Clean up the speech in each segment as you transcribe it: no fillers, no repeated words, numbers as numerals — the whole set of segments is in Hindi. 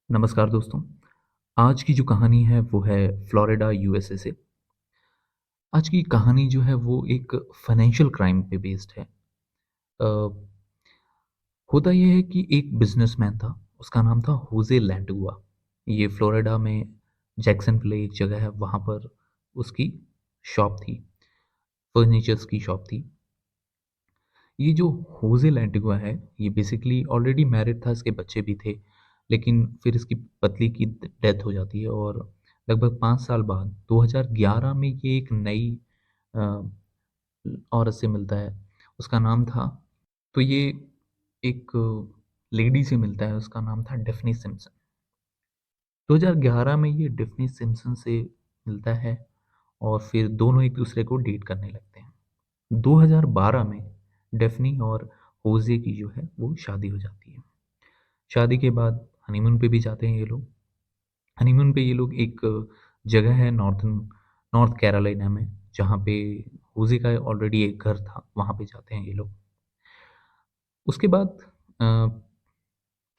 नमस्कार दोस्तों। आज की जो कहानी है वो है फ्लोरिडा यूएसए से। आज की कहानी जो है वो एक फाइनेंशियल क्राइम पे बेस्ड है। अ, होता ये है कि एक बिज़नेसमैन था, उसका नाम था होज़े लैंडुआ। ये फ्लोरिडा में जैक्सनविले एक जगह है, वहाँ पर उसकी शॉप थी, फर्नीचर्स की शॉप थी। ये जो होज़े लैंटिगुआ है, ये बेसिकली ऑलरेडी मैरिड था, इसके बच्चे भी थे, लेकिन फिर इसकी पत्नी की डेथ हो जाती है और लगभग 5 साल बाद 2011 में ये एक नई अ, औरत से मिलता है, उसका नाम था तो ये एक लेडी से मिलता है, उसका नाम था डेफ्नी सिम्पसन। 2011 में ये डेफ्नी सिम्पसन से मिलता है और फिर दोनों एक-दूसरे को डेट करने लगते हैं। 2012 में डेफ्नी और होज़े की जो है वो शादी हो जाती है। शादी के बाद हनीमून पे भी जाते हैं ये लोग। हनीमून पे ये लोग एक जगह है नॉर्थ कैरोलिना में, जहाँ पे होज़े का ऑलरेडी एक घर था, वहाँ पे जाते हैं ये लोग। उसके बाद अ,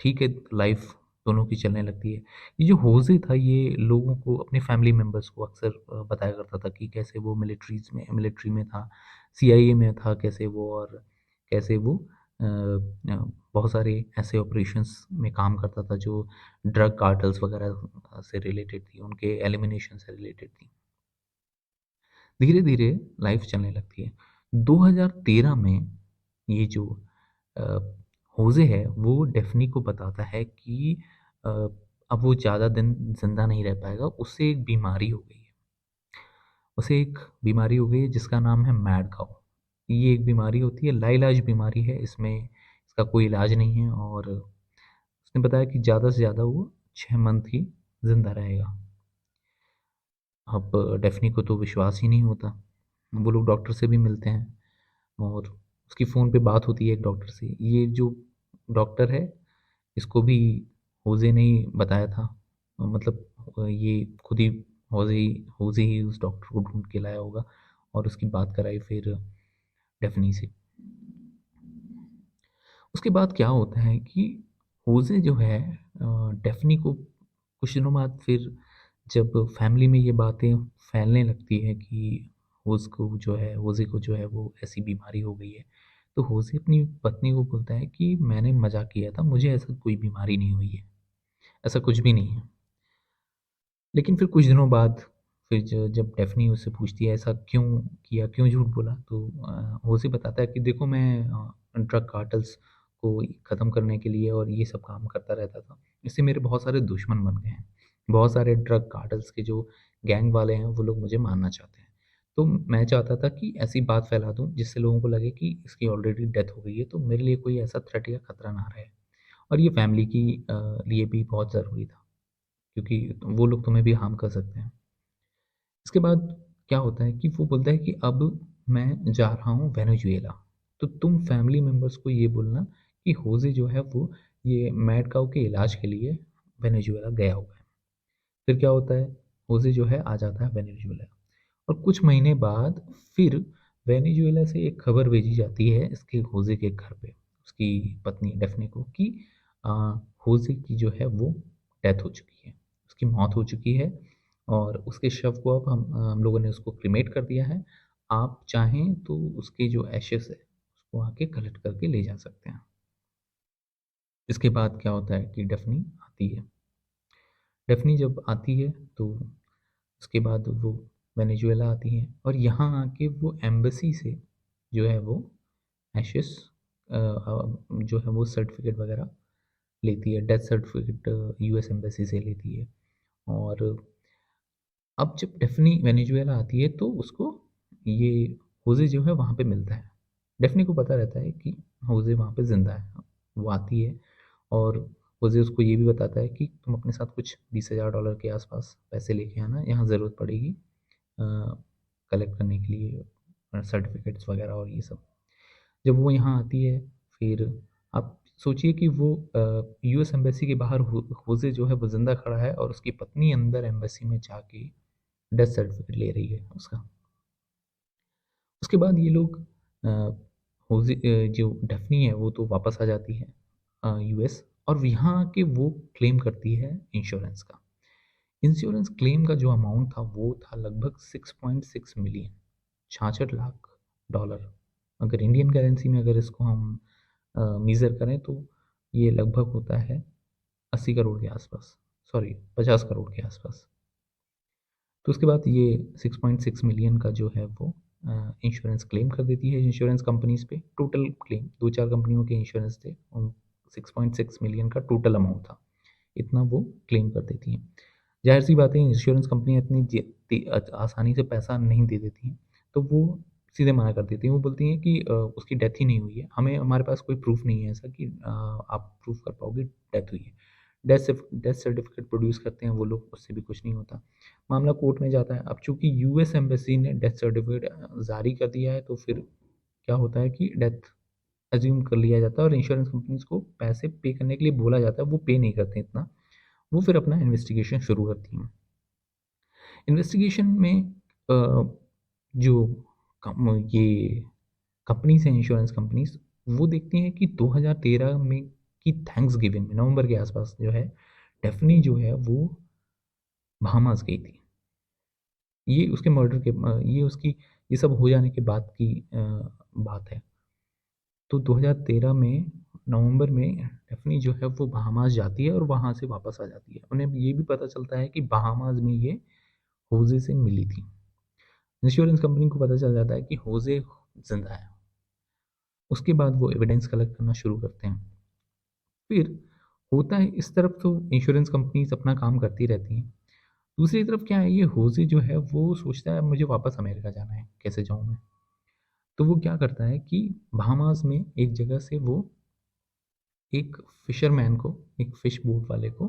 ठीक है, लाइफ़ दोनों की चलने लगती है। ये जो होज़े था ये लोगों को, अपने फैमिली मेंबर्स को अक्सर बताया करता था कि कैसे वो मिलिट्री में था, सीआईए में था कैसे वो, और कैसे वो बहुत सारे ऐसे ऑपरेशंस में काम करता था जो ड्रग कार्टेल्स वगैरह से रिलेटेड थी, उनके एलिमिनेशन से रिलेटेड थी। धीरे-धीरे लाइफ़ चलने लगती है। 2013 में ये जो अ, होज़े है वो डेफ़नी को बताता है कि अ, अब वो ज़्यादा दिन ज़िंदा नहीं रह पाएगा, उसे एक बीमारी हो गई है। उसे एक बीमारी हो गई है जिसका नाम है मैड काउ। ये एक बीमारी होती है, लाइलाज बीमारी है, इसमें इसका कोई इलाज नहीं है और उसने बताया कि ज़्यादा से ज़्यादा वो 6 मंथ ही ज़िंदा रहेगा। अब डेफ़नी को तो विश्वास ही नहीं होता। वो लोग डॉक्टर से भी मिलते हैं और उसकी फ़ोन पे बात होती है एक डॉक्टर से। ये जो डॉक्टर है, इसको भी होज़े ने ही बताया था। मतलब ये खुद ही होज़े ही उस डॉक्टर को ढूँढ के लाया होगा और उसकी बात कराई फिर डेफ़नी से। उसके बाद क्या होता है कि होज़े जो है डेफ़नी को कुछ दिनों बाद, फिर जब फैमिली में ये बातें फैलने लगती है कि होज़े को जो है वो ऐसी बीमारी हो गई है, तो होज़े अपनी पत्नी को बोलता है कि मैंने मज़ाक किया था, मुझे ऐसा कोई बीमारी नहीं हुई है, ऐसा कुछ भी नहीं है। लेकिन फिर कुछ दिनों बाद, फिर जब डेफ़नी उससे पूछती है ऐसा क्यों किया, क्यों झूठ बोला? तो होज़े बताता है कि देखो, मैं ड्रग कार्टेल्स को ख़त्म करने के लिए और ये सब काम करता रहता था। इससे मेरे बहुत सारे दुश्मन बन गए हैं। बहुत सारे ड्रग कार्टेल्स के जो गैंग वाले हैं वो लोग मुझे मारना चाहते हैं। तो मैं चाहता था कि ऐसी बात फैला दूँ जिससे लोगों को लगे कि इसकी ऑलरेडी डेथ हो गई है, तो मेरे लिए कोई ऐसा थ्रेट या खतरा ना रहे। और ये फैमिली की लिए भी बहुत ज़रूरी था, क्योंकि वो लोग तुम्हें भी हार्म कर सकते हैं। इसके बाद क्या होता है कि वो बोलता है कि अब मैं जा रहा हूँ वेनेजुएला, तो तुम फैमिली मेंबर्स को ये बोलना कि होज़े जो है वो ये मैड काऊ के इलाज के लिए वेनेजुएला गया हुआ है। फिर क्या होता है, होज़े जो है आ जाता है वेनेजुएला और कुछ महीने बाद फिर वेनेजुएला से एक खबर भेजी जाती है इसके होज़े के घर पे, उसकी पत्नी डेफ़ने को कि अ, होज़े की जो है वो डेथ हो चुकी है, उसकी मौत हो चुकी है और उसके शव को अब हम लोगों ने उसको क्रीमेट कर दिया है। आप चाहें तो उसके जो एशेज़ है, उसको आके कलेक्ट करके ले जा सकते हैं। इसके बाद क्या होता है कि डेफ़नी आती है। डेफ़नी जब आती है तो उसके बाद वो वेनेजुएला आती हैं और यहाँ आके वो एम्बेसी से जो है वो एशेस जो है वो सर्टिफिकेट वगैरह लेती है, डेथ सर्टिफिकेट यूएस एम्बेसी से लेती है। और अब जब डेफ़नी वेनेजुएला आती है तो उसको ये होज़े जो है वहाँ पे मिलता है। डेफ़नी को पता रहता है कि होज़े वहाँ पे ज़िंदा है। वो आती है और होज़े उसको ये भी बताता है कि तुम अपने साथ कुछ $20,000 के आस-पास पैसे लेके आना, यहाँ ज़रूरत पड़ेगी कलेक्ट करने के लिए सर्टिफ़िकेट्स वगैरह और ये सब। जब वो यहाँ आती है, फिर आप सोचिए कि वो यूएस एम्बेसी के बाहर होज़े जो है वो ज़िंदा खड़ा है और उसकी पत्नी अंदर एम्बेसी में जाके डेथ सर्टिफ़िकेट ले रही है उसका। उसके बाद ये लोग जो डेफ़नी है वो तो वापस आ जाती है यूएस और यहाँ के वो क्लेम करती है इंश्योरेंस का। इंश्योरेंस क्लेम का जो अमाउंट था वो था लगभग 6.6 मिलियन, 66 लाख डॉलर। अगर इंडियन करेंसी में अगर इसको हम मेज़र करें तो ये लगभग होता है 80 करोड़ के आसपास, सॉरी 50 करोड़ के आसपास। तो उसके बाद ये 6.6 मिलियन का जो है वो इंश्योरेंस क्लेम कर देती है इंश्योरेंस कंपनीज पे। टोटल क्लेम दो चार कंपनियों के इंश्योरेंस थे, उन 6.6 मिलियन का टोटल अमाउंट था, इतना वो क्लेम कर देती हैं। जाहिर सी बात है इंश्योरेंस कंपनियाँ इतनी आसानी से पैसा नहीं दे देती हैं, तो वो सीधे मना कर देती हैं। वो बोलती हैं कि उसकी डेथ ही नहीं हुई है, हमें हमारे पास कोई प्रूफ नहीं है ऐसा कि आप प्रूफ कर पाओगे डेथ हुई है। डेथ सर्टिफिकेट प्रोड्यूस करते हैं वो लोग, उससे भी कुछ नहीं होता। मामला कोर्ट में जाता है। अब चूंकि यूएस एम्बेसी ने डेथ सर्टिफिकेट जारी कर दिया है, तो फिर क्या होता है कि डेथ अज्यूम कर लिया जाता है और इंश्योरेंस कंपनीज को पैसे पे करने के लिए बोला जाता है, वो पे नहीं करते इतना। वो फिर अपना इन्वेस्टिगेशन शुरू करती हैं। इन्वेस्टिगेशन में जो ये कंपनीज हैं इंश्योरेंस कंपनीज, वो देखती हैं कि 2013 में की थैंक्स गिविंग में नवंबर के आसपास जो है डेफनी जो है वो बहामास गई थी। ये उसके मर्डर के ये उसकी ये सब हो जाने के बाद की बात है। तो 2013 में नवंबर में डेफनी जो है वो बहामास जाती है और वहाँ से वापस आ जाती है। उन्हें ये भी पता चलता है कि बहामास में ये होज़े से मिली थी। इंश्योरेंस कंपनी को पता चल जाता है कि होज़े ज़िंदा है। उसके बाद वो एविडेंस कलेक्ट करना शुरू करते हैं। फिर होता है इस तरफ तो इंश्योरेंस कंपनीज़ अपना काम करती रहती हैं। दूसरी तरफ क्या है, ये होज़े जो है वो सोचता है मुझे वापस अमेरिका जाना है, कैसे जाऊँ मैं? तो वो क्या करता है कि बहामास में एक जगह से वो एक फ़िशरमैन को, एक फ़िश बोट वाले को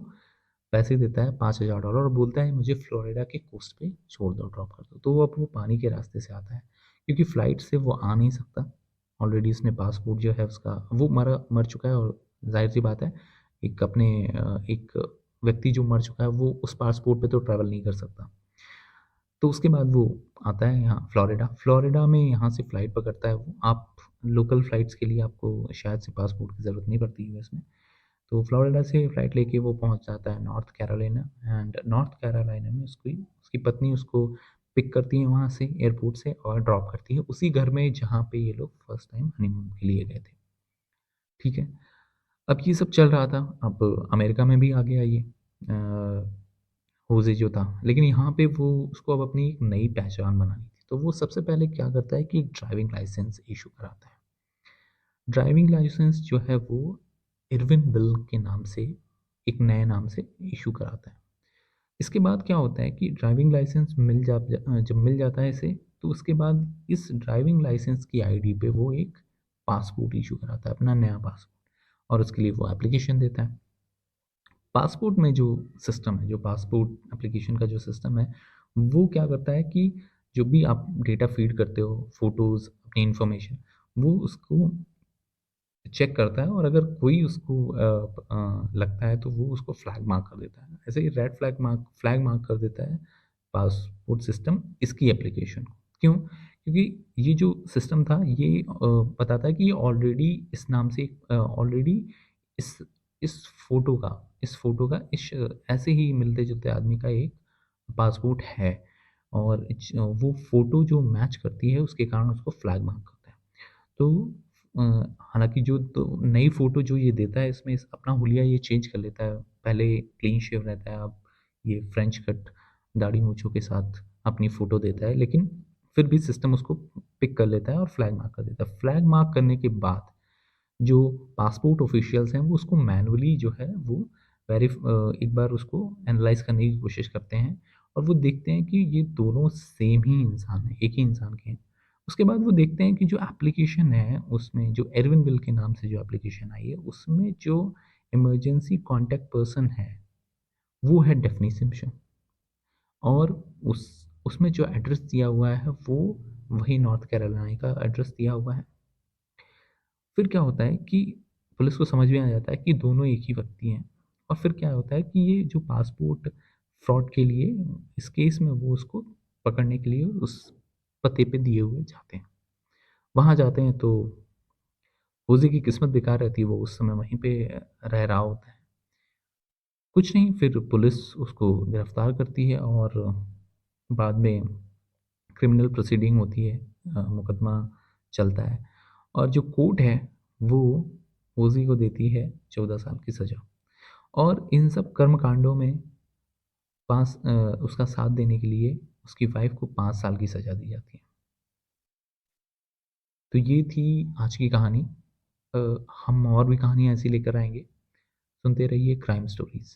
पैसे देता है $5000 और बोलता है मुझे फ्लोरिडा के कोस्ट पे छोड़ दो, ड्रॉप कर दो। तो वो अब वो पानी के रास्ते से आता है, क्योंकि फ़्लाइट से वो आ नहीं सकता। ऑलरेडी उसने पासपोर्ट जो है उसका वो मर चुका है और ज़ाहिर-सी बात है, एक व्यक्ति जो मर चुका है वो उस पासपोर्ट पे तो ट्रैवल नहीं कर सकता। तो उसके बाद वो आता है यहाँ फ्लोरिडा। फ्लोरिडा में यहाँ से फ़्लाइट पकड़ता है वो। आप लोकल फ़्लाइट्स के लिए आपको शायद से पासपोर्ट की ज़रूरत नहीं पड़ती यूएस में। तो फ्लोरिडा से फ़्लाइट लेके वो पहुँच जाता है north Carolina, and north Carolina में उसकी उसकी पत्नी उसको पिक करती है वहाँ से एयरपोर्ट से और ड्रॉप करती है उसी घर में जहाँ पे ये लोग फर्स्ट टाइम हनीमून के लिए गए थे। ठीक है? अब ये सब चल रहा था, अब अमेरिका में भी आ गया ये होज़े जो था, लेकिन यहाँ पे वो उसको अब अपनी एक नई पहचान बनानी थी। तो वो सबसे पहले क्या करता है कि एक ड्राइविंग लाइसेंस इश्यू कराता है। ड्राइविंग लाइसेंस जो है वो इरविन बिल के नाम से, एक नए नाम से इश्यू कराता है। इसके बाद क्या होता है कि ड्राइविंग लाइसेंस जब मिल जाता है इसे, तो उसके बाद इस ड्राइविंग लाइसेंस की आईडी पे वो एक पासपोर्ट इश्यू कराता है, अपना नया पासपोर्ट, और उसके लिए वो एप्लीकेशन देता है। पासपोर्ट में जो सिस्टम है, जो पासपोर्ट एप्लीकेशन का जो सिस्टम है, वो क्या करता है कि जो भी आप डेटा फ़ीड करते हो, फ़ोटोज़, अपनी इन्फॉर्मेशन, वो उसको चेक करता है और अगर कोई उसको लगता है तो वो उसको फ्लैग मार्क कर देता है। ऐसे ही रेड फ्लैग मार्क कर देता है पासपोर्ट सिस्टम इसकी एप्लीकेशन को। क्यों? क्योंकि ये जो सिस्टम था ये बताता है कि ये ऑलरेडी इस नाम से ऑलरेडी इस इस फ़ोटो का ऐसे ही मिलते-जुलते आदमी का एक पासपोर्ट है, और वो फ़ोटो जो मैच करती है उसके कारण उसको फ्लैग मार्क करता है। तो अ, हालाँकि जो तो नई फ़ोटो जो ये देता है इसमें अपना हुलिया ये चेंज कर लेता है। पहले क्लीन शेव रहता है, अब ये फ्रेंच कट दाढ़ी मूँछों के साथ अपनी फ़ोटो देता है, लेकिन फिर भी सिस्टम उसको पिक कर लेता है और फ्लैग मार्क कर देता है। फ्लैग मार्क करने के बाद जो पासपोर्ट ऑफ़िशियल्स हैं वो उसको मैनुअली जो है वो एक बार उसको एनालाइज़ करने की कोशिश करते हैं और वो देखते हैं कि ये दोनों सेम ही इंसान हैं, एक ही इंसान के हैं। उसके बाद वो देखते हैं कि जो एप्लीकेशन है उसमें जो एर्विन विल के नाम से जो एप्लीकेशन आई है उसमें जो इमरजेंसी कॉन्टैक्ट पर्सन है वो है डेफनी सिम्पसन, और उस उसमें जो एड्रेस दिया हुआ है वो वही नॉर्थ कैरोलिना का एड्रेस दिया हुआ है। फिर क्या होता है कि पुलिस को समझ में आ जाता है कि दोनों एक ही व्यक्ति हैं, और फिर क्या होता है कि ये जो पासपोर्ट फ्रॉड के लिए इस केस में वो उसको पकड़ने के लिए उस पते पे दिए हुए जाते हैं। वहाँ जाते हैं तो होज़े की किस्मत बेकार रहती है, वो उस समय वहीं पे रह रहा होता है। कुछ नहीं, फिर पुलिस उसको गिरफ्तार करती है और बाद में क्रिमिनल प्रोसीडिंग होती है, मुकदमा चलता है और जो कोर्ट है वो ओज़ी को देती है 14 साल की सज़ा। और इन सब कर्मकांडों में उसका साथ देने के लिए उसकी वाइफ़ को 5 साल की सज़ा दी जाती है। तो ये थी आज की कहानी। हम और भी कहानियाँ ऐसी लेकर आएँगे। सुनते रहिए क्राइम स्टोरीज़।